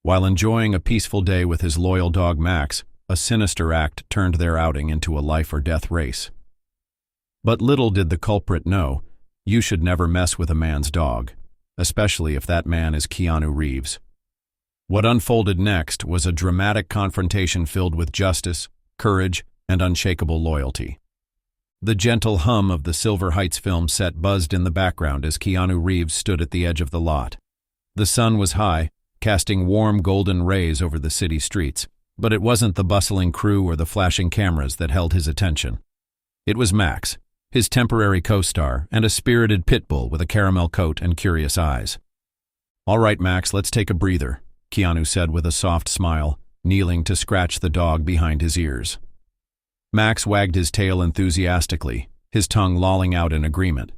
While enjoying a peaceful day with his loyal dog Max, a sinister act turned their outing into a life-or-death race. But little did the culprit know, you should never mess with a man's dog, especially if that man is Keanu Reeves. What unfolded next was a dramatic confrontation filled with justice, courage, and unshakable loyalty. The gentle hum of the Silver Heights film set buzzed in the background as Keanu Reeves stood at the edge of the lot. The sun was high, casting warm golden rays over the city streets, but it wasn't the bustling crew or the flashing cameras that held his attention. It was Max, his temporary co-star, and a spirited pit bull with a caramel coat and curious eyes. "All right, Max, let's take a breather," Keanu said with a soft smile, kneeling to scratch the dog behind his ears. Max wagged his tail enthusiastically, his tongue lolling out in agreement.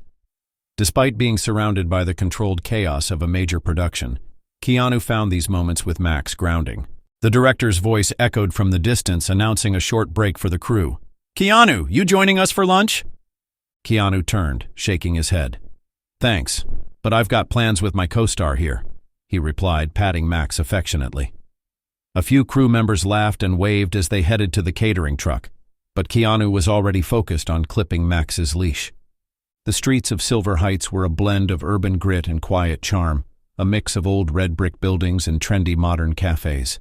Despite being surrounded by the controlled chaos of a major production, Keanu found these moments with Max grounding. The director's voice echoed from the distance, announcing a short break for the crew. "Keanu, you joining us for lunch?" Keanu turned, shaking his head. "Thanks, but I've got plans with my co-star here," he replied, patting Max affectionately. A few crew members laughed and waved as they headed to the catering truck, but Keanu was already focused on clipping Max's leash. The streets of Silver Heights were a blend of urban grit and quiet charm, a mix of old red brick buildings and trendy modern cafes.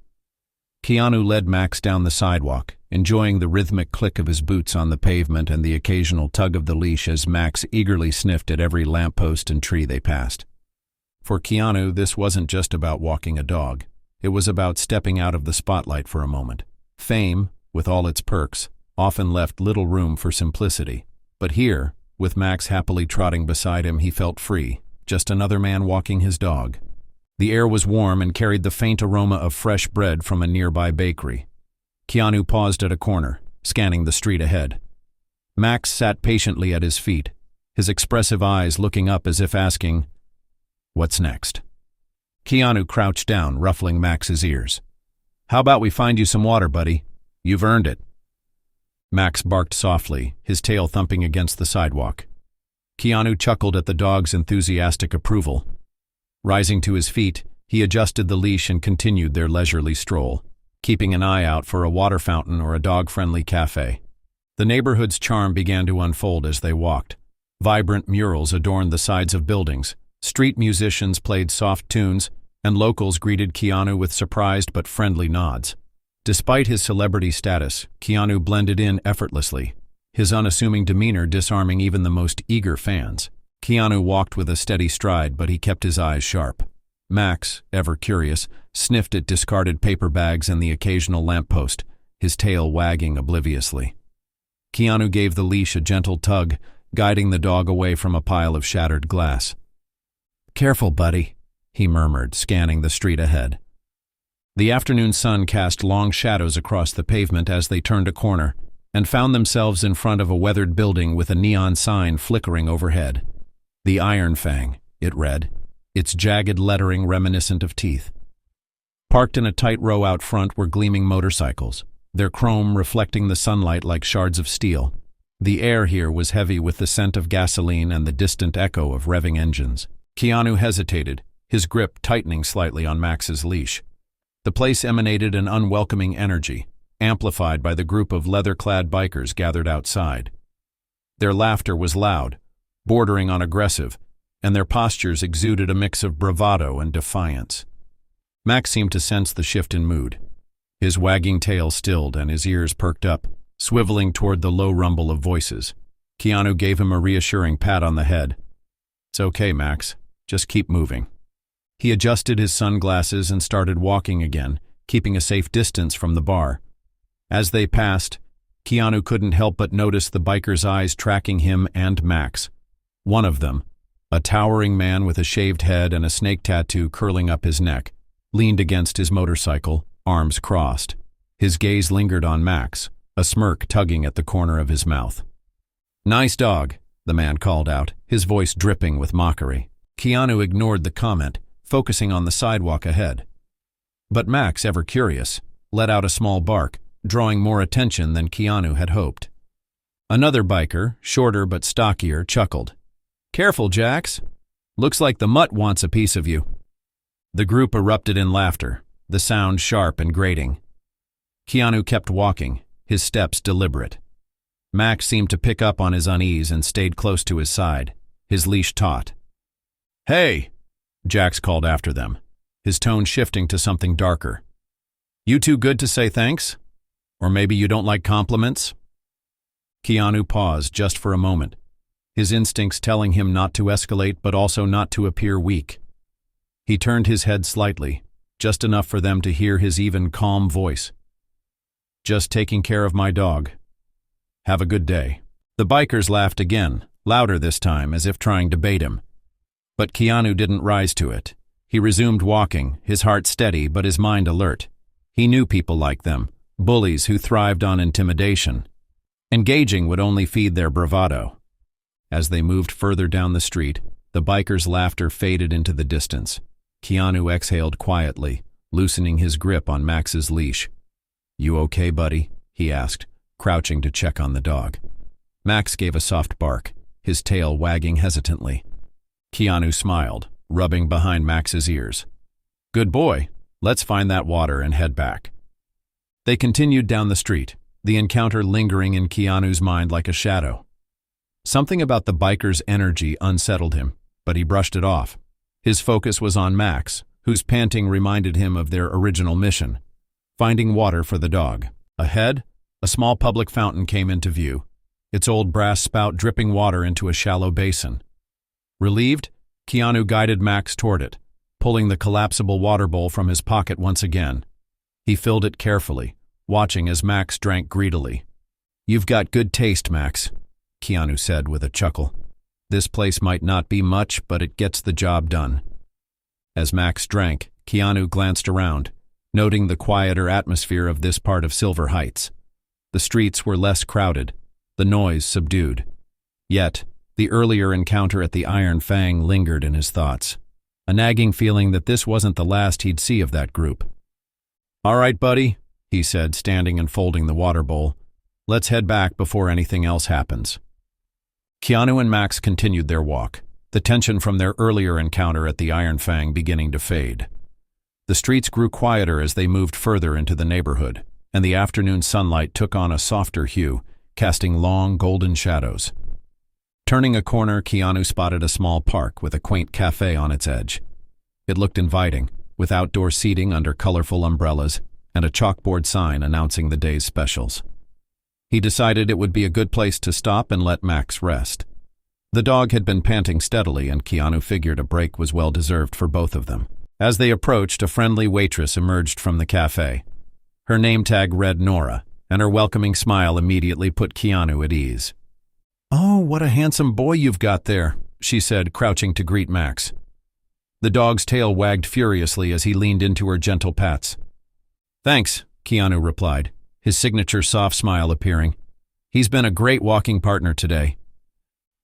Keanu led Max down the sidewalk, enjoying the rhythmic click of his boots on the pavement and the occasional tug of the leash as Max eagerly sniffed at every lamppost and tree they passed. For Keanu, this wasn't just about walking a dog. It was about stepping out of the spotlight for a moment. Fame, with all its perks, often left little room for simplicity. But here, with Max happily trotting beside him, he felt free, just another man walking his dog. The air was warm and carried the faint aroma of fresh bread from a nearby bakery. Keanu paused at a corner, scanning the street ahead. Max sat patiently at his feet, his expressive eyes looking up as if asking, "What's next?" Keanu crouched down, ruffling Max's ears. "How about we find you some water, buddy? You've earned it." Max barked softly, his tail thumping against the sidewalk. Keanu chuckled at the dog's enthusiastic approval. Rising to his feet, he adjusted the leash and continued their leisurely stroll, keeping an eye out for a water fountain or a dog-friendly cafe. The neighborhood's charm began to unfold as they walked. Vibrant murals adorned the sides of buildings, street musicians played soft tunes, and locals greeted Keanu with surprised but friendly nods. Despite his celebrity status, Keanu blended in effortlessly, his unassuming demeanor disarming even the most eager fans. Keanu walked with a steady stride, but he kept his eyes sharp. Max, ever curious, sniffed at discarded paper bags and the occasional lamppost, his tail wagging obliviously. Keanu gave the leash a gentle tug, guiding the dog away from a pile of shattered glass. "Careful, buddy," he murmured, scanning the street ahead. The afternoon sun cast long shadows across the pavement as they turned a corner, and found themselves in front of a weathered building with a neon sign flickering overhead. "The Iron Fang," it read, its jagged lettering reminiscent of teeth. Parked in a tight row out front were gleaming motorcycles, their chrome reflecting the sunlight like shards of steel. The air here was heavy with the scent of gasoline and the distant echo of revving engines. Keanu hesitated, his grip tightening slightly on Max's leash. The place emanated an unwelcoming energy, amplified by the group of leather-clad bikers gathered outside. Their laughter was loud, bordering on aggressive, and their postures exuded a mix of bravado and defiance. Max seemed to sense the shift in mood. His wagging tail stilled and his ears perked up, swiveling toward the low rumble of voices. Keanu gave him a reassuring pat on the head. "It's okay, Max. Just keep moving." He adjusted his sunglasses and started walking again, keeping a safe distance from the bar. As they passed, Keanu couldn't help but notice the biker's eyes tracking him and Max. One of them, a towering man with a shaved head and a snake tattoo curling up his neck, leaned against his motorcycle, arms crossed. His gaze lingered on Max, a smirk tugging at the corner of his mouth. "Nice dog," the man called out, his voice dripping with mockery. Keanu ignored the comment, focusing on the sidewalk ahead. But Max, ever curious, let out a small bark, drawing more attention than Keanu had hoped. Another biker, shorter but stockier, chuckled. "Careful, Jax. Looks like the mutt wants a piece of you." The group erupted in laughter, the sound sharp and grating. Keanu kept walking, his steps deliberate. Max seemed to pick up on his unease and stayed close to his side, his leash taut. "Hey!" Jax called after them, his tone shifting to something darker. "You too good to say thanks? Or maybe you don't like compliments?" Keanu paused just for a moment, his instincts telling him not to escalate but also not to appear weak. He turned his head slightly, just enough for them to hear his even, calm voice. "Just taking care of my dog. Have a good day." The bikers laughed again, louder this time, as if trying to bait him. But Keanu didn't rise to it. He resumed walking, his heart steady but his mind alert. He knew people like them, bullies who thrived on intimidation. Engaging would only feed their bravado. As they moved further down the street, the bikers' laughter faded into the distance. Keanu exhaled quietly, loosening his grip on Max's leash. "You okay, buddy?" he asked, crouching to check on the dog. Max gave a soft bark, his tail wagging hesitantly. Keanu smiled, rubbing behind Max's ears. "Good boy. Let's find that water and head back." They continued down the street, the encounter lingering in Keanu's mind like a shadow. Something about the biker's energy unsettled him, but he brushed it off. His focus was on Max, whose panting reminded him of their original mission, finding water for the dog. Ahead, a small public fountain came into view, its old brass spout dripping water into a shallow basin. Relieved, Keanu guided Max toward it, pulling the collapsible water bowl from his pocket once again. He filled it carefully, watching as Max drank greedily. "You've got good taste, Max," Keanu said with a chuckle. "This place might not be much, but it gets the job done." As Max drank, Keanu glanced around, noting the quieter atmosphere of this part of Silver Heights. The streets were less crowded, the noise subdued. Yet, the earlier encounter at the Iron Fang lingered in his thoughts, a nagging feeling that this wasn't the last he'd see of that group. "All right, buddy," he said, standing and folding the water bowl. "Let's head back before anything else happens." Keanu and Max continued their walk, the tension from their earlier encounter at the Iron Fang beginning to fade. The streets grew quieter as they moved further into the neighborhood, and the afternoon sunlight took on a softer hue, casting long, golden shadows. Turning a corner, Keanu spotted a small park with a quaint cafe on its edge. It looked inviting, with outdoor seating under colorful umbrellas and a chalkboard sign announcing the day's specials. He decided it would be a good place to stop and let Max rest. The dog had been panting steadily, and Keanu figured a break was well-deserved for both of them. As they approached, a friendly waitress emerged from the cafe. Her name tag read Nora, and her welcoming smile immediately put Keanu at ease. "Oh, what a handsome boy you've got there," she said, crouching to greet Max. The dog's tail wagged furiously as he leaned into her gentle pats. "Thanks," Keanu replied, his signature soft smile appearing. "He's been a great walking partner today."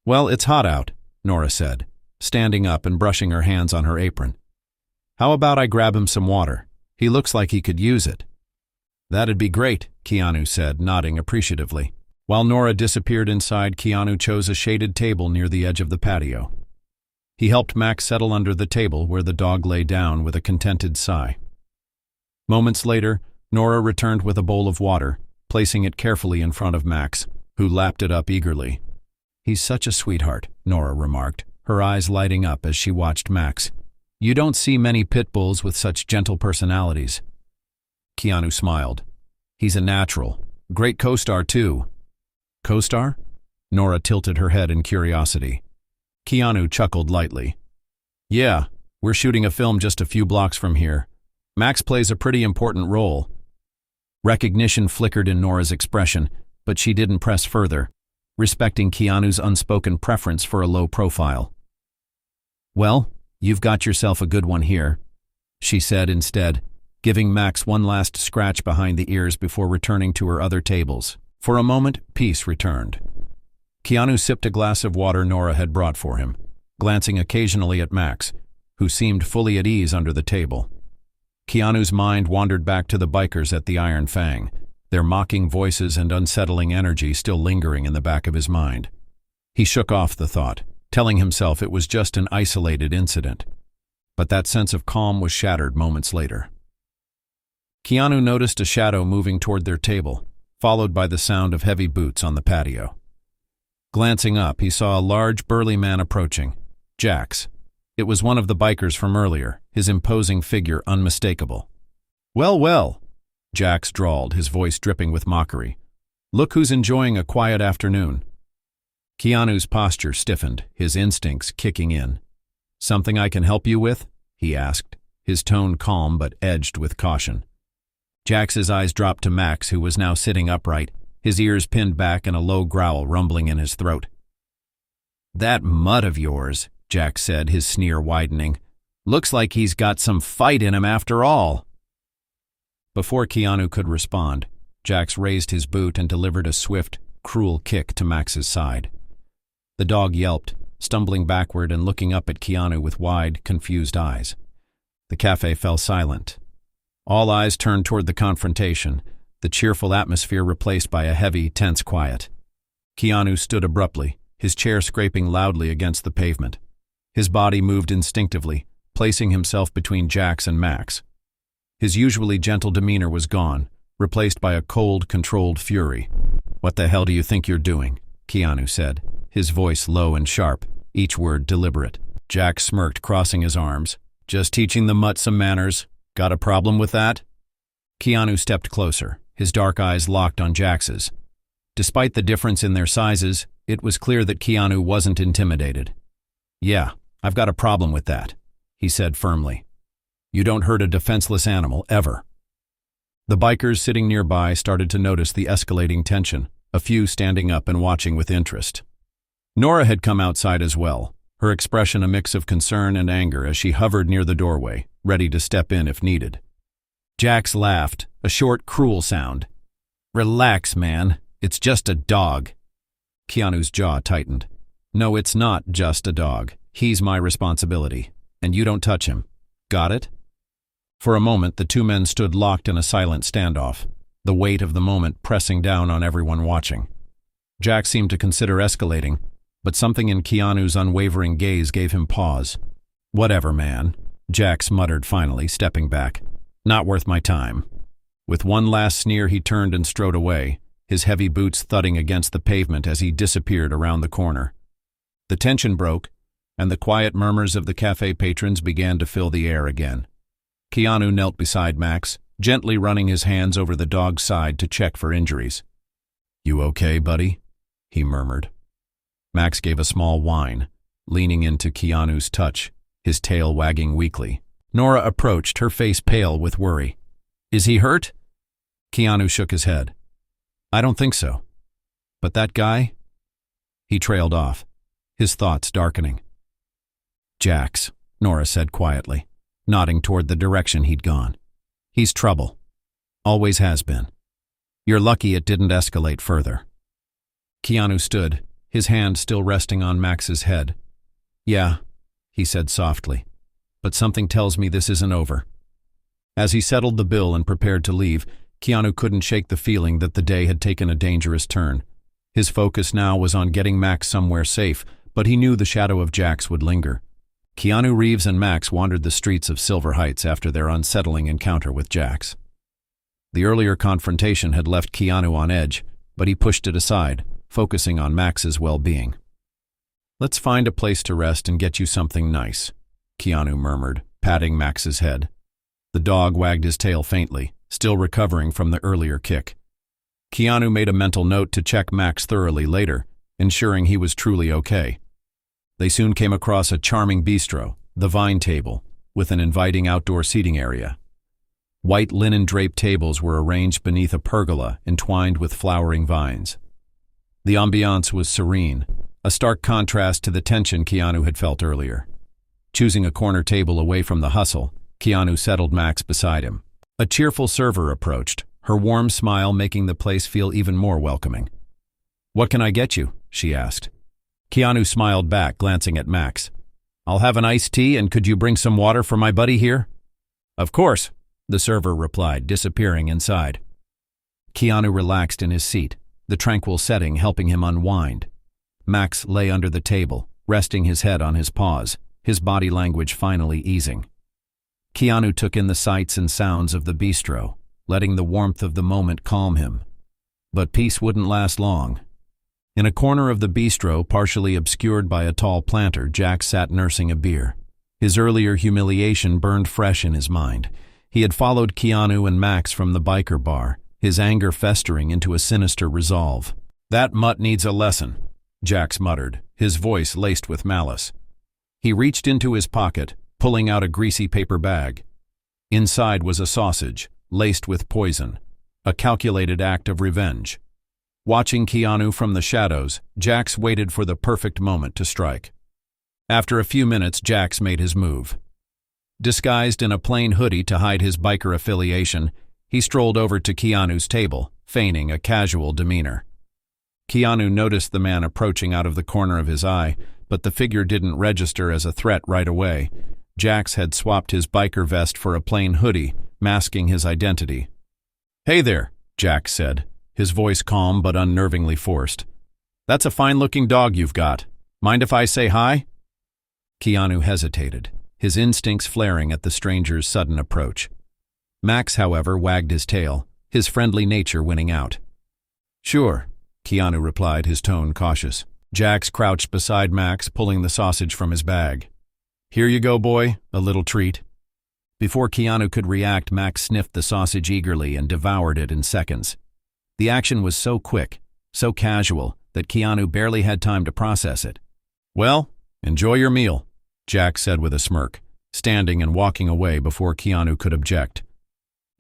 "Well, it's hot out," Nora said, standing up and brushing her hands on her apron. "How about I grab him some water? He looks like he could use it." "That'd be great," Keanu said, nodding appreciatively. While Nora disappeared inside, Keanu chose a shaded table near the edge of the patio. He helped Max settle under the table where the dog lay down with a contented sigh. Moments later, Nora returned with a bowl of water, placing it carefully in front of Max, who lapped it up eagerly. "He's such a sweetheart," Nora remarked, her eyes lighting up as she watched Max. "You don't see many pit bulls with such gentle personalities." Keanu smiled. "He's a natural. Great co-star, too." "Co-star?" Nora tilted her head in curiosity. Keanu chuckled lightly. "Yeah, we're shooting a film just a few blocks from here. Max plays a pretty important role." Recognition flickered in Nora's expression, but she didn't press further, respecting Keanu's unspoken preference for a low profile. "Well, you've got yourself a good one here," she said instead, giving Max one last scratch behind the ears before returning to her other tables. For a moment, peace returned. Keanu sipped a glass of water Nora had brought for him, glancing occasionally at Max, who seemed fully at ease under the table. Keanu's mind wandered back to the bikers at the Iron Fang, their mocking voices and unsettling energy still lingering in the back of his mind. He shook off the thought, telling himself it was just an isolated incident. But that sense of calm was shattered moments later. Keanu noticed a shadow moving toward their table, followed by the sound of heavy boots on the patio. Glancing up, he saw a large, burly man approaching. Jax. It was one of the bikers from earlier, his imposing figure unmistakable. "Well, well," Jax drawled, his voice dripping with mockery. "Look who's enjoying a quiet afternoon." Keanu's posture stiffened, his instincts kicking in. "Something I can help you with?" he asked, his tone calm but edged with caution. Jax's eyes dropped to Max, who was now sitting upright, his ears pinned back and a low growl rumbling in his throat. "That mutt of yours," Jax said, his sneer widening. "Looks like he's got some fight in him after all." Before Keanu could respond, Jax raised his boot and delivered a swift, cruel kick to Max's side. The dog yelped, stumbling backward and looking up at Keanu with wide, confused eyes. The cafe fell silent. All eyes turned toward the confrontation, the cheerful atmosphere replaced by a heavy, tense quiet. Keanu stood abruptly, his chair scraping loudly against the pavement. His body moved instinctively, placing himself between Jax and Max. His usually gentle demeanor was gone, replaced by a cold, controlled fury. "What the hell do you think you're doing?" Keanu said, his voice low and sharp, each word deliberate. Jax smirked, crossing his arms. "Just teaching the mutt some manners. Got a problem with that?" Keanu stepped closer, his dark eyes locked on Jax's. Despite the difference in their sizes, it was clear that Keanu wasn't intimidated. "Yeah, I've got a problem with that," he said firmly. "You don't hurt a defenseless animal, ever." The bikers sitting nearby started to notice the escalating tension, a few standing up and watching with interest. Nora had come outside as well, her expression a mix of concern and anger as she hovered near the doorway, ready to step in if needed. Jax laughed, a short, cruel sound. "Relax, man. It's just a dog." Keanu's jaw tightened. "No, it's not just a dog. He's my responsibility, and you don't touch him. Got it?" For a moment, the two men stood locked in a silent standoff, the weight of the moment pressing down on everyone watching. Jax seemed to consider escalating, but something in Keanu's unwavering gaze gave him pause. "Whatever, man," Jax muttered finally, stepping back. "Not worth my time." With one last sneer, he turned and strode away, his heavy boots thudding against the pavement as he disappeared around the corner. The tension broke, and the quiet murmurs of the cafe patrons began to fill the air again. Keanu knelt beside Max, gently running his hands over the dog's side to check for injuries. "You okay, buddy?" he murmured. Max gave a small whine, leaning into Keanu's touch, his tail wagging weakly. Nora approached, her face pale with worry. "Is he hurt?" Keanu shook his head. "I don't think so. But that guy?" He trailed off, his thoughts darkening. "Jax," Nora said quietly, nodding toward the direction he'd gone. "He's trouble. Always has been. You're lucky it didn't escalate further." Keanu stood, his hand still resting on Max's head. "Yeah," he said softly, "but something tells me this isn't over." As he settled the bill and prepared to leave, Keanu couldn't shake the feeling that the day had taken a dangerous turn. His focus now was on getting Max somewhere safe, but he knew the shadow of Jax would linger. Keanu Reeves and Max wandered the streets of Silver Heights after their unsettling encounter with Jax. The earlier confrontation had left Keanu on edge, but he pushed it aside, focusing on Max's well-being. "Let's find a place to rest and get you something nice," Keanu murmured, patting Max's head. The dog wagged his tail faintly, still recovering from the earlier kick. Keanu made a mental note to check Max thoroughly later, ensuring he was truly okay. They soon came across a charming bistro, the Vine Table, with an inviting outdoor seating area. White linen-draped tables were arranged beneath a pergola entwined with flowering vines. The ambiance was serene, a stark contrast to the tension Keanu had felt earlier. Choosing a corner table away from the hustle, Keanu settled Max beside him. A cheerful server approached, her warm smile making the place feel even more welcoming. "What can I get you?" she asked. Keanu smiled back, glancing at Max. "I'll have an iced tea, and could you bring some water for my buddy here?" "Of course," the server replied, disappearing inside. Keanu relaxed in his seat, the tranquil setting helping him unwind. Max lay under the table, resting his head on his paws, his body language finally easing. Keanu took in the sights and sounds of the bistro, letting the warmth of the moment calm him. But peace wouldn't last long. In a corner of the bistro, partially obscured by a tall planter, Jack sat nursing a beer. His earlier humiliation burned fresh in his mind. He had followed Keanu and Max from the biker bar, his anger festering into a sinister resolve. "That mutt needs a lesson," Jax muttered, his voice laced with malice. He reached into his pocket, pulling out a greasy paper bag. Inside was a sausage, laced with poison, a calculated act of revenge. Watching Keanu from the shadows, Jax waited for the perfect moment to strike. After a few minutes, Jax made his move. Disguised in a plain hoodie to hide his biker affiliation, he strolled over to Keanu's table, feigning a casual demeanor. Keanu noticed the man approaching out of the corner of his eye, but the figure didn't register as a threat right away. Jax had swapped his biker vest for a plain hoodie, masking his identity. "Hey there," Jax said, his voice calm but unnervingly forced. "That's a fine-looking dog you've got. Mind if I say hi?" Keanu hesitated, his instincts flaring at the stranger's sudden approach. Max, however, wagged his tail, his friendly nature winning out. "Sure," Keanu replied, his tone cautious. Jax crouched beside Max, pulling the sausage from his bag. "Here you go, boy, a little treat." Before Keanu could react, Max sniffed the sausage eagerly and devoured it in seconds. The action was so quick, so casual, that Keanu barely had time to process it. "Well, enjoy your meal," Jack said with a smirk, standing and walking away before Keanu could object.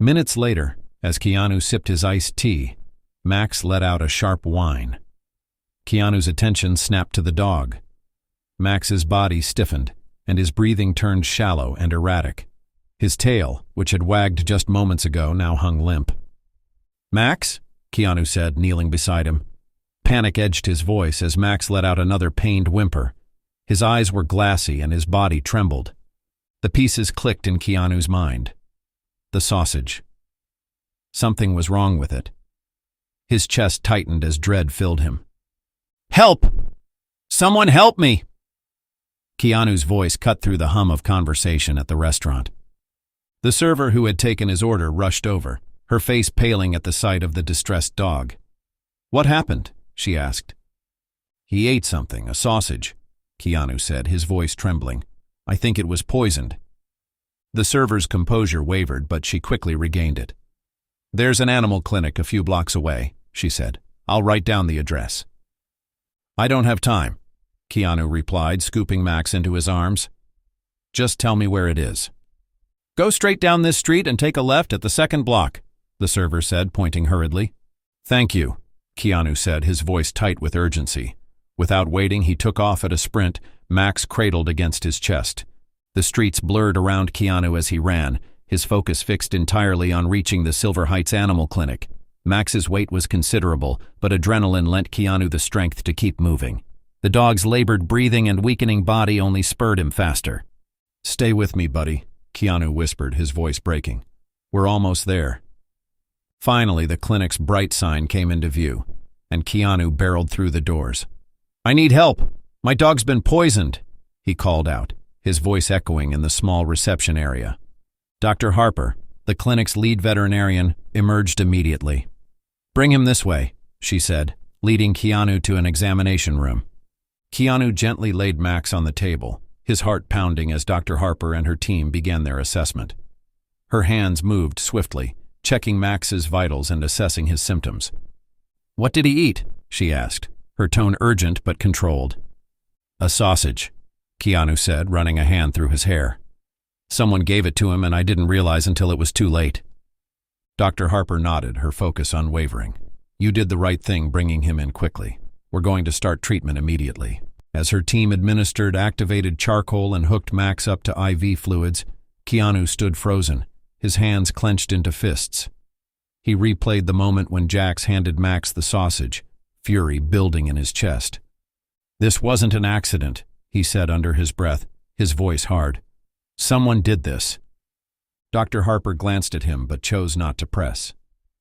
Minutes later, as Keanu sipped his iced tea, Max let out a sharp whine. Keanu's attention snapped to the dog. Max's body stiffened, and his breathing turned shallow and erratic. His tail, which had wagged just moments ago, now hung limp. "Max?" Keanu said, kneeling beside him. Panic edged his voice as Max let out another pained whimper. His eyes were glassy and his body trembled. The pieces clicked in Keanu's mind. The sausage. Something was wrong with it. His chest tightened as dread filled him. "Help! Someone help me!" Keanu's voice cut through the hum of conversation at the restaurant. The server who had taken his order rushed over, her face paling at the sight of the distressed dog. "What happened?" she asked. "He ate something, a sausage," Keanu said, his voice trembling. "I think it was poisoned." The server's composure wavered, but she quickly regained it. "There's an animal clinic a few blocks away," she said. "I'll write down the address." "I don't have time," Keanu replied, scooping Max into his arms. "Just tell me where it is." "Go straight down this street and take a left at the second block," the server said, pointing hurriedly. "Thank you," Keanu said, his voice tight with urgency. Without waiting, he took off at a sprint, Max cradled against his chest. The streets blurred around Keanu as he ran, his focus fixed entirely on reaching the Silver Heights Animal Clinic. Max's weight was considerable, but adrenaline lent Keanu the strength to keep moving. The dog's labored breathing and weakening body only spurred him faster. "Stay with me, buddy," Keanu whispered, his voice breaking. "We're almost there." Finally, the clinic's bright sign came into view, and Keanu barreled through the doors. "I need help! My dog's been poisoned!" he called out, his voice echoing in the small reception area. Dr. Harper, the clinic's lead veterinarian, emerged immediately. "Bring him this way," she said, leading Keanu to an examination room. Keanu gently laid Max on the table, his heart pounding as Dr. Harper and her team began their assessment. Her hands moved swiftly, checking Max's vitals and assessing his symptoms. "What did he eat?" she asked, her tone urgent but controlled. "A sausage," Keanu said, running a hand through his hair. "Someone gave it to him and I didn't realize until it was too late." Dr. Harper nodded, her focus unwavering. "You did the right thing bringing him in quickly. We're going to start treatment immediately." As her team administered activated charcoal and hooked Max up to IV fluids, Keanu stood frozen, his hands clenched into fists. He replayed the moment when Jax handed Max the sausage, fury building in his chest. "This wasn't an accident," he said under his breath, his voice hard. "Someone did this." Dr. Harper glanced at him but chose not to press.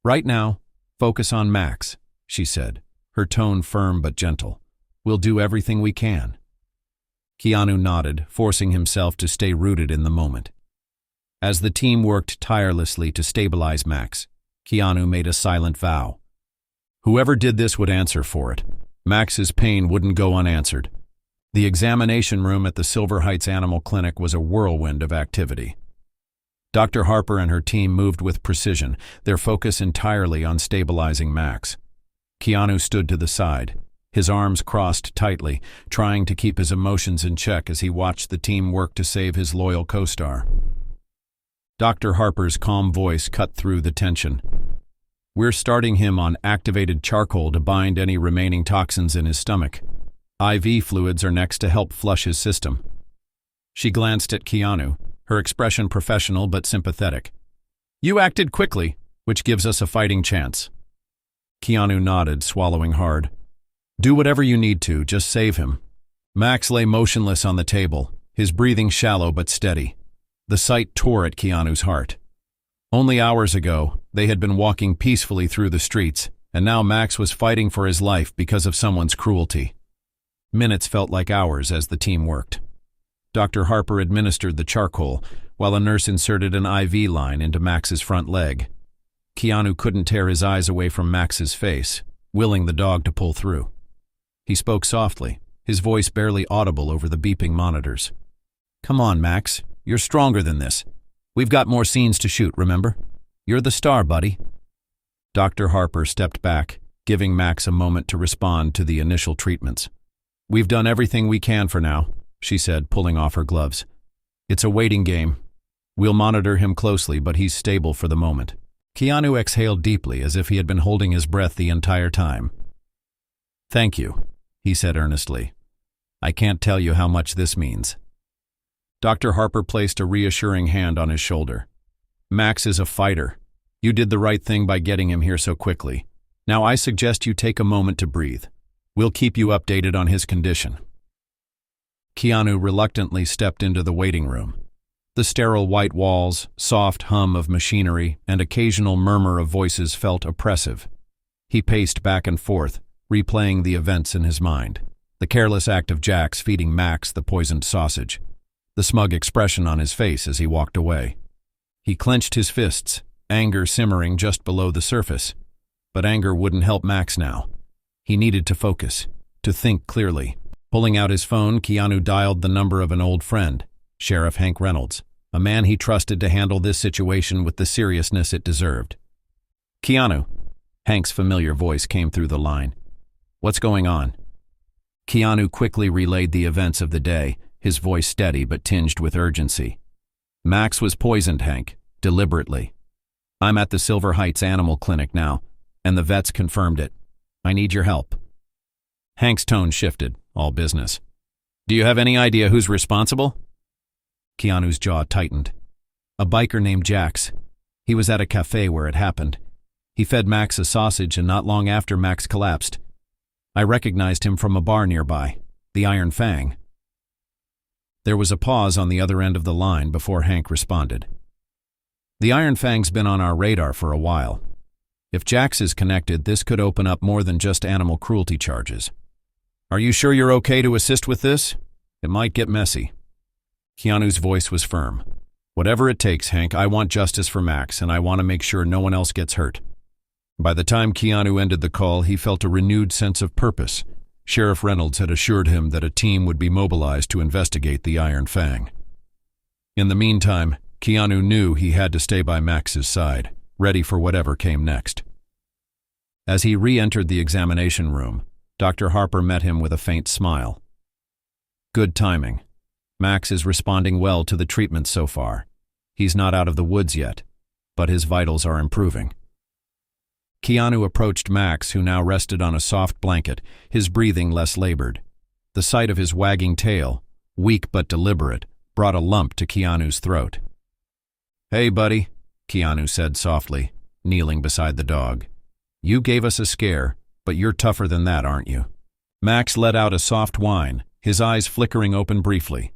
"Right now, focus on Max," she said, her tone firm but gentle. "We'll do everything we can." Keanu nodded, forcing himself to stay rooted in the moment. As the team worked tirelessly to stabilize Max, Keanu made a silent vow. Whoever did this would answer for it. Max's pain wouldn't go unanswered. The examination room at the Silver Heights Animal Clinic was a whirlwind of activity. Dr. Harper and her team moved with precision, their focus entirely on stabilizing Max. Keanu stood to the side, his arms crossed tightly, trying to keep his emotions in check as he watched the team work to save his loyal co-star. Dr. Harper's calm voice cut through the tension. We're starting him on activated charcoal to bind any remaining toxins in his stomach. IV fluids are next to help flush his system. She glanced at Keanu, her expression professional but sympathetic. You acted quickly, which gives us a fighting chance. Keanu nodded, swallowing hard. Do whatever you need to, just save him. Max lay motionless on the table, his breathing shallow but steady. The sight tore at Keanu's heart. Only hours ago, they had been walking peacefully through the streets, and now Max was fighting for his life because of someone's cruelty. Minutes felt like hours as the team worked. Dr. Harper administered the charcoal, while a nurse inserted an IV line into Max's front leg. Keanu couldn't tear his eyes away from Max's face, willing the dog to pull through. He spoke softly, his voice barely audible over the beeping monitors. Come on, Max. You're stronger than this. We've got more scenes to shoot, remember? You're the star, buddy. Dr. Harper stepped back, giving Max a moment to respond to the initial treatments. We've done everything we can for now, she said, pulling off her gloves. It's a waiting game. We'll monitor him closely, but he's stable for the moment. Keanu exhaled deeply as if he had been holding his breath the entire time. Thank you, he said earnestly. I can't tell you how much this means. Dr. Harper placed a reassuring hand on his shoulder. Max is a fighter. You did the right thing by getting him here so quickly. Now I suggest you take a moment to breathe. We'll keep you updated on his condition. Keanu reluctantly stepped into the waiting room. The sterile white walls, soft hum of machinery, and occasional murmur of voices felt oppressive. He paced back and forth, replaying the events in his mind. The careless act of Jax feeding Max the poisoned sausage. The smug expression on his face as he walked away. He clenched his fists, anger simmering just below the surface. But anger wouldn't help Max now. He needed to focus, to think clearly. Pulling out his phone, Keanu dialed the number of an old friend, Sheriff Hank Reynolds, a man he trusted to handle this situation with the seriousness it deserved. Keanu, Hank's familiar voice came through the line. What's going on? Keanu quickly relayed the events of the day, his voice steady but tinged with urgency. Max was poisoned, Hank, deliberately. I'm at the Silver Heights Animal Clinic now, and the vets confirmed it. I need your help. Hank's tone shifted, all business. Do you have any idea who's responsible? Keanu's jaw tightened. A biker named Jax. He was at a cafe where it happened. He fed Max a sausage, and not long after Max collapsed. I recognized him from a bar nearby, the Iron Fang. There was a pause on the other end of the line before Hank responded. The Iron Fang's been on our radar for a while. If Jax is connected, this could open up more than just animal cruelty charges. Are you sure you're okay to assist with this? It might get messy. Keanu's voice was firm. Whatever it takes, Hank, I want justice for Max, and I want to make sure no one else gets hurt. By the time Keanu ended the call, he felt a renewed sense of purpose. Sheriff Reynolds had assured him that a team would be mobilized to investigate the Iron Fang. In the meantime, Keanu knew he had to stay by Max's side, ready for whatever came next. As he re-entered the examination room, Dr. Harper met him with a faint smile. Good timing. Max is responding well to the treatment so far. He's not out of the woods yet, but his vitals are improving. Keanu approached Max, who now rested on a soft blanket, his breathing less labored. The sight of his wagging tail, weak but deliberate, brought a lump to Keanu's throat. Hey, buddy, Keanu said softly, kneeling beside the dog. You gave us a scare, but you're tougher than that, aren't you? Max let out a soft whine, his eyes flickering open briefly.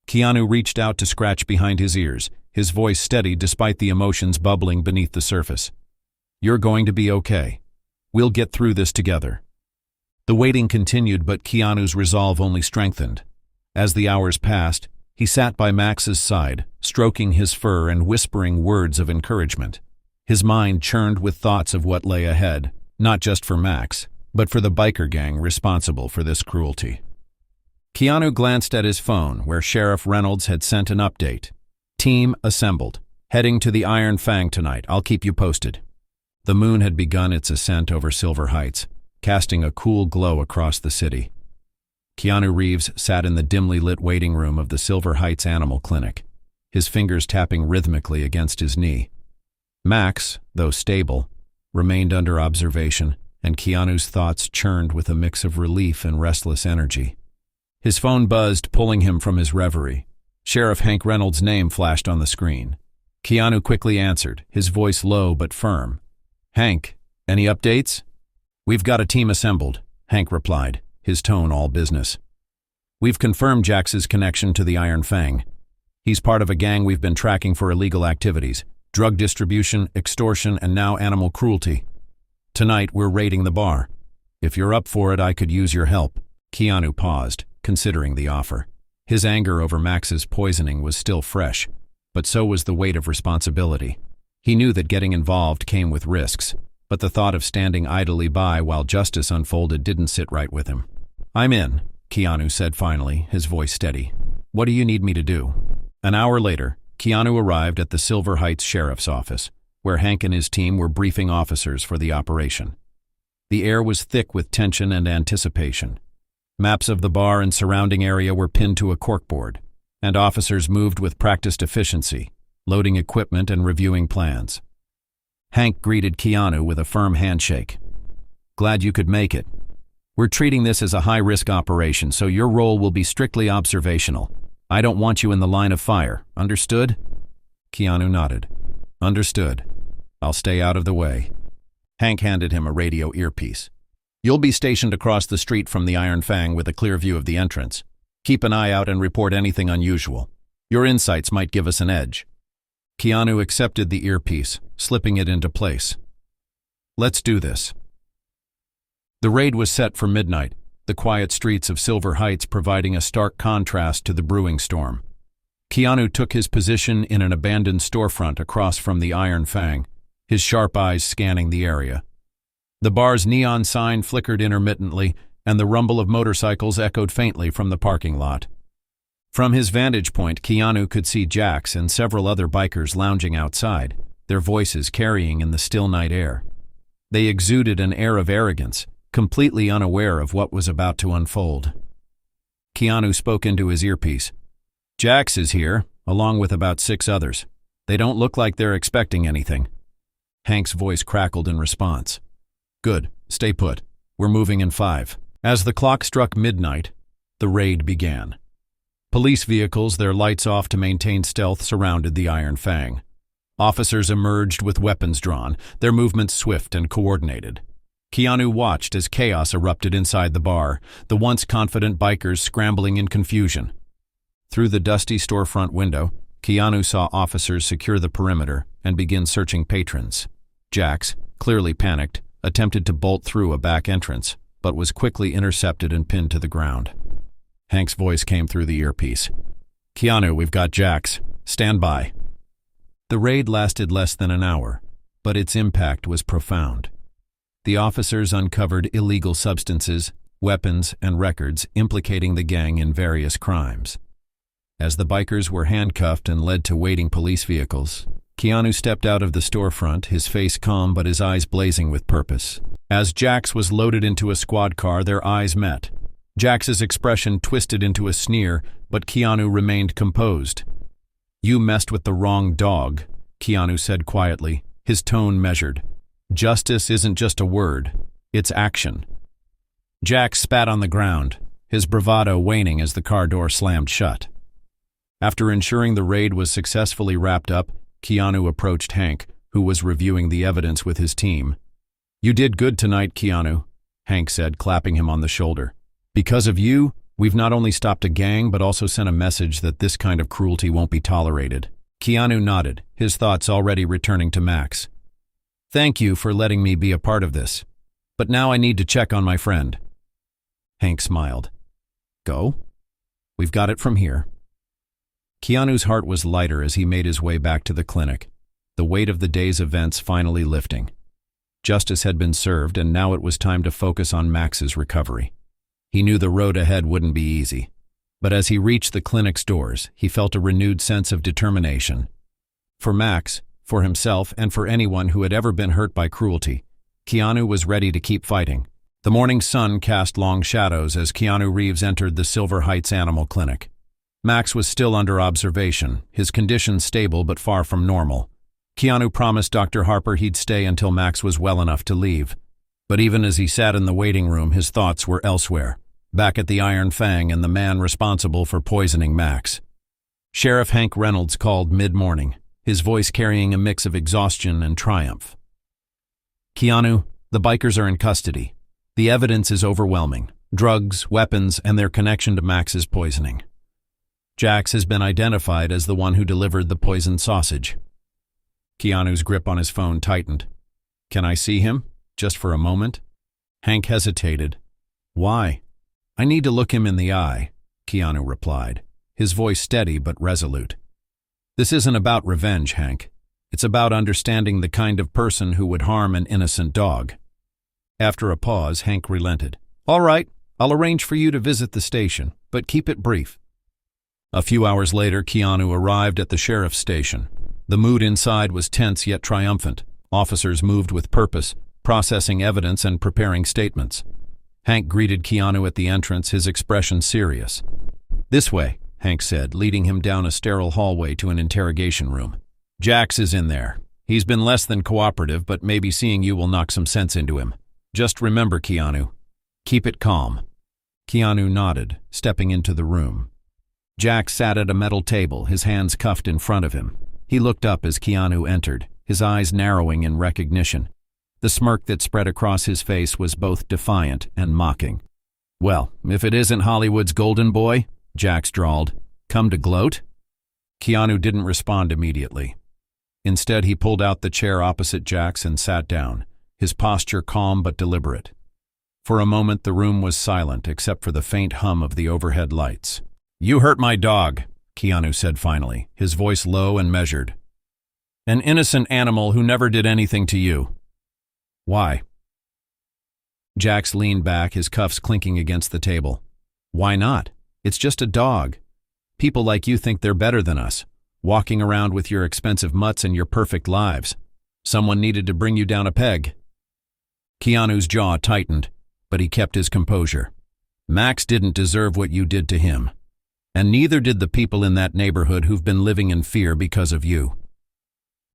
Keanu reached out to scratch behind his ears, his voice steady despite the emotions bubbling beneath the surface. You're going to be okay. We'll get through this together. The waiting continued, but Keanu's resolve only strengthened. As the hours passed, he sat by Max's side, stroking his fur and whispering words of encouragement. His mind churned with thoughts of what lay ahead, not just for Max, but for the biker gang responsible for this cruelty. Keanu glanced at his phone, where Sheriff Reynolds had sent an update. Team assembled. Heading to the Iron Fang tonight. I'll keep you posted. The moon had begun its ascent over Silver Heights, casting a cool glow across the city. Keanu Reeves sat in the dimly lit waiting room of the Silver Heights Animal Clinic, his fingers tapping rhythmically against his knee. Max, though stable, remained under observation, and Keanu's thoughts churned with a mix of relief and restless energy. His phone buzzed, pulling him from his reverie. Sheriff Hank Reynolds' name flashed on the screen. Keanu quickly answered, his voice low but firm. "Hank, any updates?" "We've got a team assembled," Hank replied, his tone all business. "We've confirmed Jax's connection to the Iron Fang. He's part of a gang we've been tracking for illegal activities, drug distribution, extortion, and now animal cruelty. Tonight, we're raiding the bar. If you're up for it, I could use your help." Keanu paused, considering the offer. His anger over Max's poisoning was still fresh, but so was the weight of responsibility. He knew that getting involved came with risks, but the thought of standing idly by while justice unfolded didn't sit right with him. "I'm in," Keanu said finally, his voice steady. "What do you need me to do?" An hour later, Keanu arrived at the Silver Heights Sheriff's Office, where Hank and his team were briefing officers for the operation. The air was thick with tension and anticipation. Maps of the bar and surrounding area were pinned to a corkboard, and officers moved with practiced efficiency, loading equipment and reviewing plans. Hank greeted Keanu with a firm handshake. "Glad you could make it. We're treating this as a high-risk operation, so your role will be strictly observational. I don't want you in the line of fire. Understood?" Keanu nodded. "Understood. I'll stay out of the way." Hank handed him a radio earpiece. "You'll be stationed across the street from the Iron Fang with a clear view of the entrance. Keep an eye out and report anything unusual. Your insights might give us an edge." Keanu accepted the earpiece, slipping it into place. "Let's do this." The raid was set for midnight, the quiet streets of Silver Heights providing a stark contrast to the brewing storm. Keanu took his position in an abandoned storefront across from the Iron Fang, his sharp eyes scanning the area. The bar's neon sign flickered intermittently, and the rumble of motorcycles echoed faintly from the parking lot. From his vantage point, Keanu could see Jax and several other bikers lounging outside, their voices carrying in the still night air. They exuded an air of arrogance, completely unaware of what was about to unfold. Keanu spoke into his earpiece. "Jax is here, along with about 6 others. They don't look like they're expecting anything." Hank's voice crackled in response. "Good, stay put. We're moving in 5. As the clock struck midnight, the raid began. Police vehicles, their lights off to maintain stealth, surrounded the Iron Fang. Officers emerged with weapons drawn, their movements swift and coordinated. Keanu watched as chaos erupted inside the bar, the once confident bikers scrambling in confusion. Through the dusty storefront window, Keanu saw officers secure the perimeter and begin searching patrons. Jax, clearly panicked, attempted to bolt through a back entrance, but was quickly intercepted and pinned to the ground. Hank's voice came through the earpiece. "Keanu, we've got Jax. Stand by." The raid lasted less than an hour, but its impact was profound. The officers uncovered illegal substances, weapons, and records implicating the gang in various crimes. As the bikers were handcuffed and led to waiting police vehicles, Keanu stepped out of the storefront, his face calm but his eyes blazing with purpose. As Jax was loaded into a squad car, their eyes met. Jax's expression twisted into a sneer, but Keanu remained composed. "You messed with the wrong dog," Keanu said quietly, his tone measured. "Justice isn't just a word, it's action." Jax spat on the ground, his bravado waning as the car door slammed shut. After ensuring the raid was successfully wrapped up, Keanu approached Hank, who was reviewing the evidence with his team. "You did good tonight, Keanu," Hank said, clapping him on the shoulder. "Because of you, we've not only stopped a gang but also sent a message that this kind of cruelty won't be tolerated." Keanu nodded, his thoughts already returning to Max. "Thank you for letting me be a part of this. But now I need to check on my friend." Hank smiled. "Go? We've got it from here." Keanu's heart was lighter as he made his way back to the clinic. the weight of the day's events finally lifting. Justice had been served, and now it was time to focus on Max's recovery. He knew the road ahead wouldn't be easy, but as he reached the clinic's doors, he felt a renewed sense of determination. For Max, for himself, and for anyone who had ever been hurt by cruelty, Keanu was ready to keep fighting. The morning sun cast long shadows as Keanu Reeves entered the Silver Heights Animal Clinic. Max was still under observation, his condition stable but far from normal. Keanu promised Dr. Harper he'd stay until Max was well enough to leave. But even as he sat in the waiting room, his thoughts were elsewhere, back at the Iron Fang and the man responsible for poisoning Max. Sheriff Hank Reynolds called mid-morning, his voice carrying a mix of exhaustion and triumph. "Keanu, the bikers are in custody. The evidence is overwhelming. Drugs, weapons, and their connection to Max's poisoning. Jax has been identified as the one who delivered the poisoned sausage." Keanu's grip on his phone tightened. "Can I see him? Just for a moment?" Hank hesitated. "Why?" "I need to look him in the eye," Keanu replied, his voice steady but resolute. "This isn't about revenge, Hank. It's about understanding the kind of person who would harm an innocent dog." After a pause, Hank relented. "All right, I'll arrange for you to visit the station, but keep it brief." A few hours later, Keanu arrived at the sheriff's station. The mood inside was tense yet triumphant. Officers moved with purpose, processing evidence and preparing statements. Hank greeted Keanu at the entrance, his expression serious. "This way," Hank said, leading him down a sterile hallway to an interrogation room. "Jax is in there. He's been less than cooperative, but maybe seeing you will knock some sense into him. Just remember, Keanu, keep it calm." Keanu nodded, stepping into the room. Jax sat at a metal table, his hands cuffed in front of him. He looked up as Keanu entered, his eyes narrowing in recognition. The smirk that spread across his face was both defiant and mocking. "Well, if it isn't Hollywood's golden boy," Jax drawled. "Come to gloat?" Keanu didn't respond immediately. Instead, he pulled out the chair opposite Jax and sat down, his posture calm but deliberate. For a moment, the room was silent except for the faint hum of the overhead lights. "You hurt my dog," Keanu said finally, his voice low and measured. "An innocent animal who never did anything to you. Why?" Jax leaned back, his cuffs clinking against the table. "Why not? It's just a dog. People like you think they're better than us, walking around with your expensive mutts and your perfect lives. Someone needed to bring you down a peg." Keanu's jaw tightened, but he kept his composure. "Max didn't deserve what you did to him. And neither did the people in that neighborhood who've been living in fear because of you."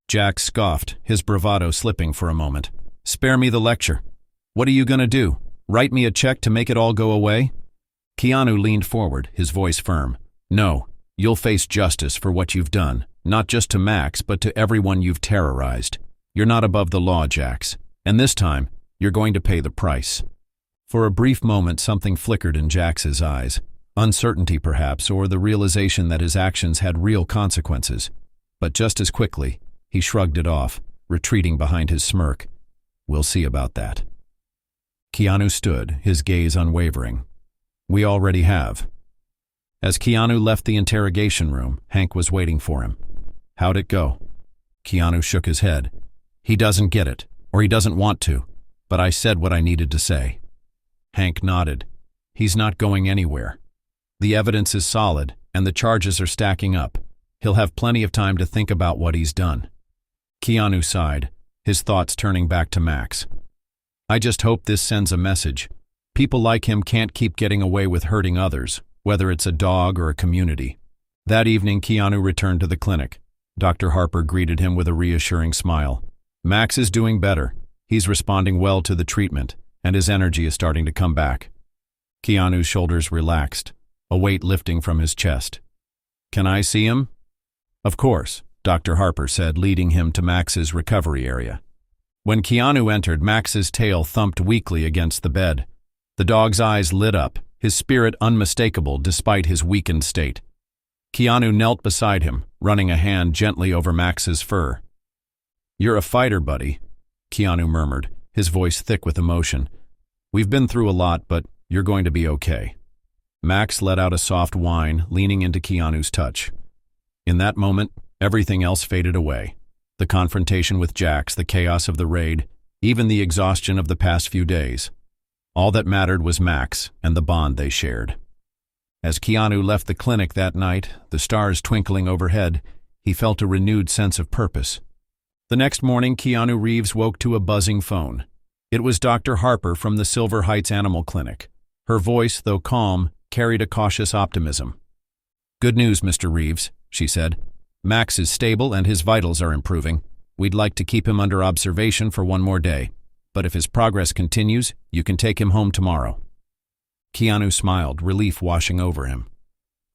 Jax scoffed, his bravado slipping for a moment. "Spare me the lecture. What are you going to do? Write me a check to make it all go away?" Keanu leaned forward, his voice firm. "No, you'll face justice for what you've done, not just to Max, but to everyone you've terrorized. You're not above the law, Jax, and this time, you're going to pay the price." For a brief moment, something flickered in Jax's eyes. Uncertainty, perhaps, or the realization that his actions had real consequences. But just as quickly, he shrugged it off, retreating behind his smirk. "We'll see about that." Keanu stood, his gaze unwavering. "We already have." As Keanu left the interrogation room, Hank was waiting for him. "How'd it go?" Keanu shook his head. "He doesn't get it, or he doesn't want to, but I said what I needed to say." Hank nodded. "He's not going anywhere. The evidence is solid, and the charges are stacking up. He'll have plenty of time to think about what he's done." Keanu sighed, his thoughts turning back to Max. "I just hope this sends a message. People like him can't keep getting away with hurting others, whether it's a dog or a community." That evening, Keanu returned to the clinic. Dr. Harper greeted him with a reassuring smile. "Max is doing better. He's responding well to the treatment, and his energy is starting to come back." Keanu's shoulders relaxed, a weight lifting from his chest. "Can I see him?" "Of course," Dr. Harper said, leading him to Max's recovery area. When Keanu entered, Max's tail thumped weakly against the bed. The dog's eyes lit up, his spirit unmistakable despite his weakened state. Keanu knelt beside him, running a hand gently over Max's fur. "You're a fighter, buddy," Keanu murmured, his voice thick with emotion. "We've been through a lot, but you're going to be okay." Max let out a soft whine, leaning into Keanu's touch. In that moment, everything else faded away. The confrontation with Jax, the chaos of the raid, even the exhaustion of the past few days. All that mattered was Max and the bond they shared. As Keanu left the clinic that night, the stars twinkling overhead, he felt a renewed sense of purpose. The next morning, Keanu Reeves woke to a buzzing phone. It was Dr. Harper from the Silver Heights Animal Clinic. Her voice, though calm, carried a cautious optimism. "Good news, Mr. Reeves," she said. "Max is stable and his vitals are improving. We'd like to keep him under observation for one more day, but if his progress continues, you can take him home tomorrow." Keanu smiled, relief washing over him.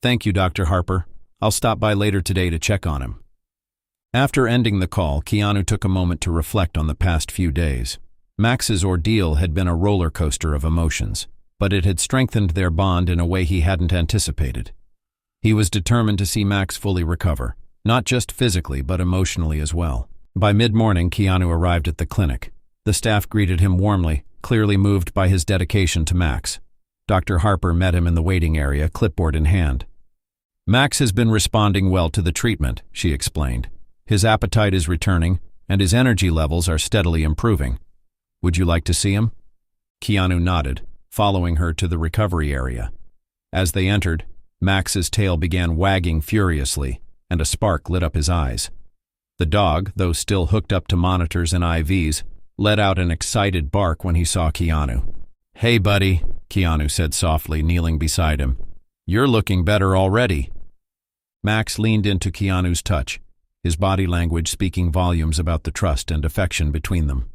"Thank you, Dr. Harper. I'll stop by later today to check on him." After ending the call, Keanu took a moment to reflect on the past few days. Max's ordeal had been a roller coaster of emotions, but it had strengthened their bond in a way he hadn't anticipated. He was determined to see Max fully recover, not just physically but emotionally as well. By mid-morning, Keanu arrived at the clinic. The staff greeted him warmly, clearly moved by his dedication to Max. Dr. Harper met him in the waiting area, clipboard in hand. "Max has been responding well to the treatment," she explained. "His appetite is returning, and his energy levels are steadily improving. Would you like to see him?" Keanu nodded, following her to the recovery area. As they entered, Max's tail began wagging furiously, and a spark lit up his eyes. The dog, though still hooked up to monitors and IVs, let out an excited bark when he saw Keanu. "Hey, buddy," Keanu said softly, kneeling beside him. "You're looking better already." Max leaned into Keanu's touch, his body language speaking volumes about the trust and affection between them.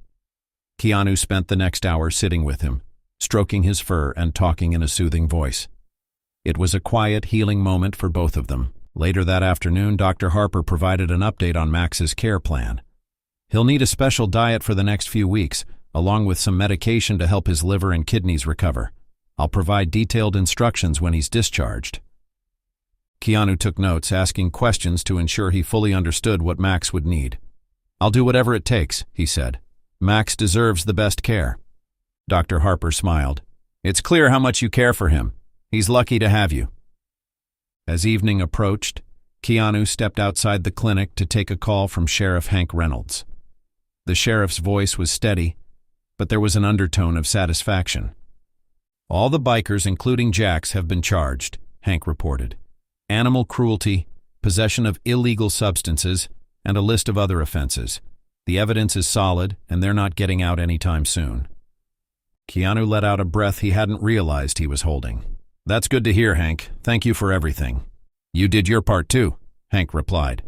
Keanu spent the next hour sitting with him, stroking his fur and talking in a soothing voice. It was a quiet, healing moment for both of them. Later that afternoon, Dr. Harper provided an update on Max's care plan. "He'll need a special diet for the next few weeks, along with some medication to help his liver and kidneys recover. I'll provide detailed instructions when he's discharged." Keanu took notes, asking questions to ensure he fully understood what Max would need. "I'll do whatever it takes," he said. "Max deserves the best care." Dr. Harper smiled. "It's clear how much you care for him. He's lucky to have you." As evening approached, Keanu stepped outside the clinic to take a call from Sheriff Hank Reynolds. The sheriff's voice was steady, but there was an undertone of satisfaction. "All the bikers, including Jax, have been charged," Hank reported. "Animal cruelty, possession of illegal substances, and a list of other offenses. The evidence is solid, and they're not getting out anytime soon." Keanu let out a breath he hadn't realized he was holding. "That's good to hear, Hank. Thank you for everything." "You did your part too," Hank replied.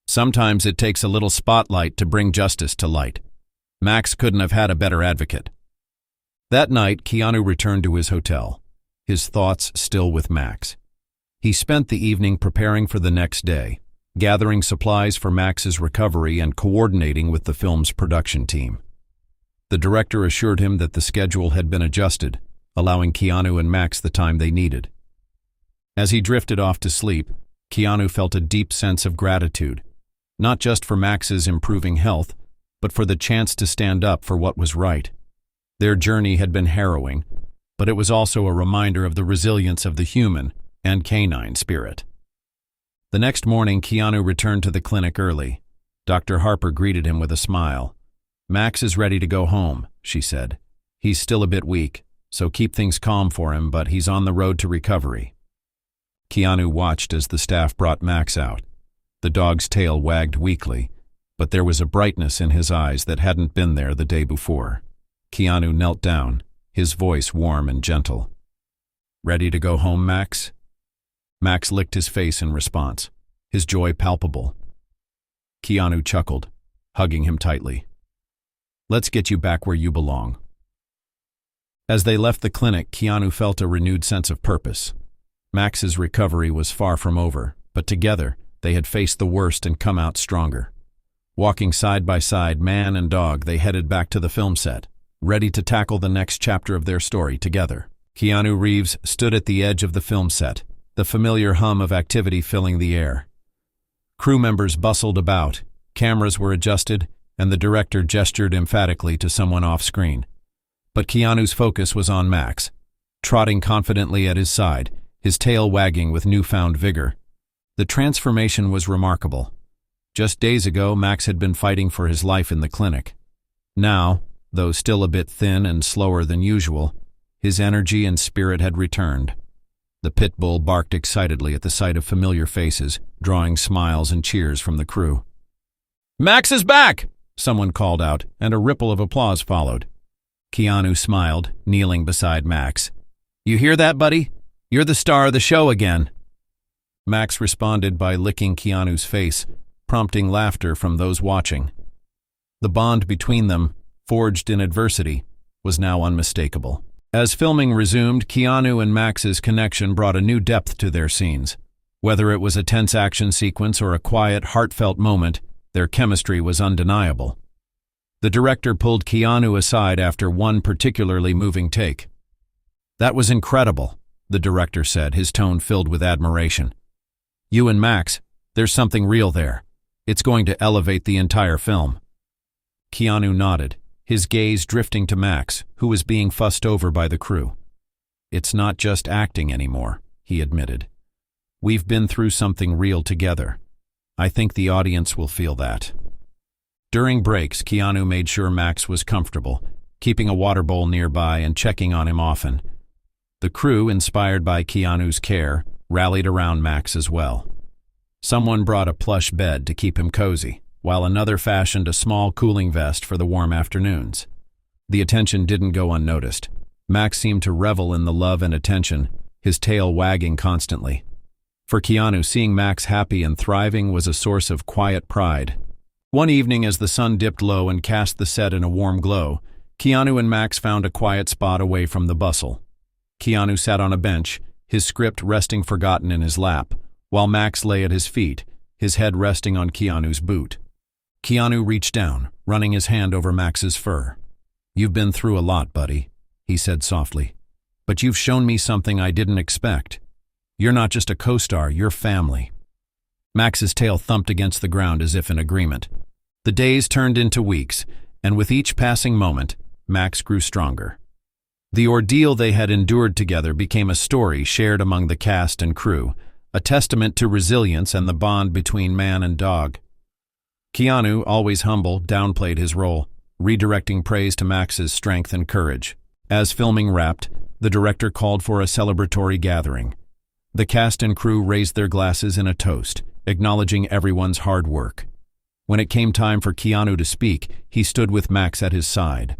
"Sometimes it takes a little spotlight to bring justice to light. Max couldn't have had a better advocate." That night, Keanu returned to his hotel, his thoughts still with Max. He spent the evening preparing for the next day, gathering supplies for Max's recovery and coordinating with the film's production team. The director assured him that the schedule had been adjusted, allowing Keanu and Max the time they needed. As he drifted off to sleep, Keanu felt a deep sense of gratitude, not just for Max's improving health, but for the chance to stand up for what was right. Their journey had been harrowing, but it was also a reminder of the resilience of the human and canine spirit. The next morning, Keanu returned to the clinic early. Dr. Harper greeted him with a smile. "Max is ready to go home," she said. "He's still a bit weak, so keep things calm for him, but he's on the road to recovery." Keanu watched as the staff brought Max out. The dog's tail wagged weakly, but there was a brightness in his eyes that hadn't been there the day before. Keanu knelt down, his voice warm and gentle. "Ready to go home, Max?" Max licked his face in response, his joy palpable. Keanu chuckled, hugging him tightly. "Let's get you back where you belong." As they left the clinic, Keanu felt a renewed sense of purpose. Max's recovery was far from over, but together they had faced the worst and come out stronger. Walking side by side, man and dog, they headed back to the film set, ready to tackle the next chapter of their story together. Keanu Reeves stood at the edge of the film set, the familiar hum of activity filling the air. Crew members bustled about, cameras were adjusted, and the director gestured emphatically to someone off-screen. But Keanu's focus was on Max, trotting confidently at his side, his tail wagging with newfound vigor. The transformation was remarkable. Just days ago, Max had been fighting for his life in the clinic. Now, though still a bit thin and slower than usual, his energy and spirit had returned. The pit bull barked excitedly at the sight of familiar faces, drawing smiles and cheers from the crew. "Max is back!" someone called out, and a ripple of applause followed. Keanu smiled, kneeling beside Max. "You hear that, buddy? You're the star of the show again." Max responded by licking Keanu's face, prompting laughter from those watching. The bond between them, forged in adversity, was now unmistakable. As filming resumed, Keanu and Max's connection brought a new depth to their scenes. Whether it was a tense action sequence or a quiet, heartfelt moment, their chemistry was undeniable. The director pulled Keanu aside after one particularly moving take. "That was incredible," the director said, his tone filled with admiration. "You and Max, there's something real there. It's going to elevate the entire film." Keanu nodded, his gaze drifting to Max, who was being fussed over by the crew. "It's not just acting anymore," he admitted. "We've been through something real together. I think the audience will feel that." During breaks, Keanu made sure Max was comfortable, keeping a water bowl nearby and checking on him often. The crew, inspired by Keanu's care, rallied around Max as well. Someone brought a plush bed to keep him cozy, while another fashioned a small cooling vest for the warm afternoons. The attention didn't go unnoticed. Max seemed to revel in the love and attention, his tail wagging constantly. For Keanu, seeing Max happy and thriving was a source of quiet pride. One evening, as the sun dipped low and cast the set in a warm glow, Keanu and Max found a quiet spot away from the bustle. Keanu sat on a bench, his script resting forgotten in his lap, while Max lay at his feet, his head resting on Keanu's boot. Keanu reached down, running his hand over Max's fur. "You've been through a lot, buddy," he said softly. "But you've shown me something I didn't expect. You're not just a co-star, you're family." Max's tail thumped against the ground as if in agreement. The days turned into weeks, and with each passing moment, Max grew stronger. The ordeal they had endured together became a story shared among the cast and crew, a testament to resilience and the bond between man and dog. Keanu, always humble, downplayed his role, redirecting praise to Max's strength and courage. As filming wrapped, the director called for a celebratory gathering. The cast and crew raised their glasses in a toast, acknowledging everyone's hard work. When it came time for Keanu to speak, he stood with Max at his side.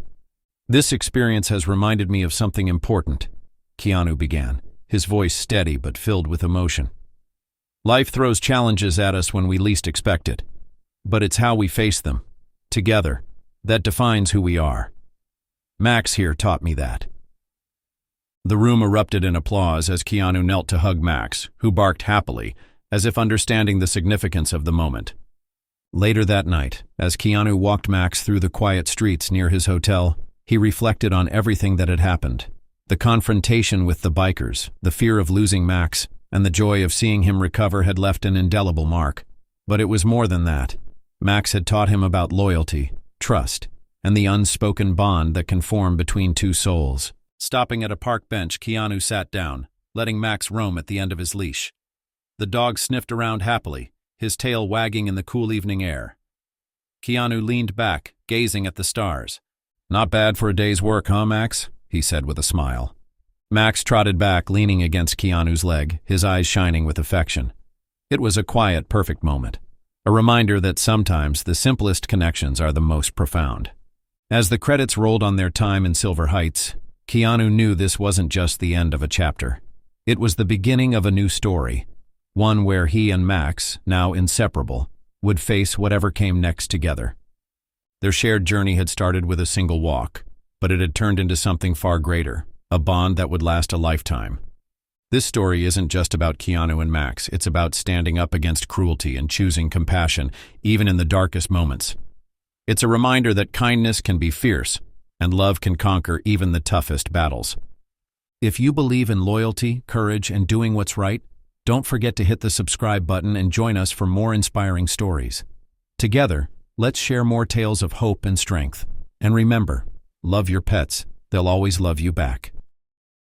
"This experience has reminded me of something important," Keanu began, his voice steady but filled with emotion. "Life throws challenges at us when we least expect it. But it's how we face them, together, that defines who we are. Max here taught me that." The room erupted in applause as Keanu knelt to hug Max, who barked happily, as if understanding the significance of the moment. Later that night, as Keanu walked Max through the quiet streets near his hotel, he reflected on everything that had happened. The confrontation with the bikers, the fear of losing Max, and the joy of seeing him recover had left an indelible mark. But it was more than that. Max had taught him about loyalty, trust, and the unspoken bond that can form between two souls. Stopping at a park bench, Keanu sat down, letting Max roam at the end of his leash. The dog sniffed around happily, his tail wagging in the cool evening air. Keanu leaned back, gazing at the stars. "Not bad for a day's work, huh, Max?" he said with a smile. Max trotted back, leaning against Keanu's leg, his eyes shining with affection. It was a quiet, perfect moment, a reminder that sometimes the simplest connections are the most profound. As the credits rolled on their time in Silver Heights, Keanu knew this wasn't just the end of a chapter. It was the beginning of a new story, one where he and Max, now inseparable, would face whatever came next together. Their shared journey had started with a single walk, but it had turned into something far greater, a bond that would last a lifetime. This story isn't just about Keanu and Max, it's about standing up against cruelty and choosing compassion, even in the darkest moments. It's a reminder that kindness can be fierce, and love can conquer even the toughest battles. If you believe in loyalty, courage, and doing what's right, don't forget to hit the subscribe button and join us for more inspiring stories. Together, let's share more tales of hope and strength. And remember, love your pets, they'll always love you back.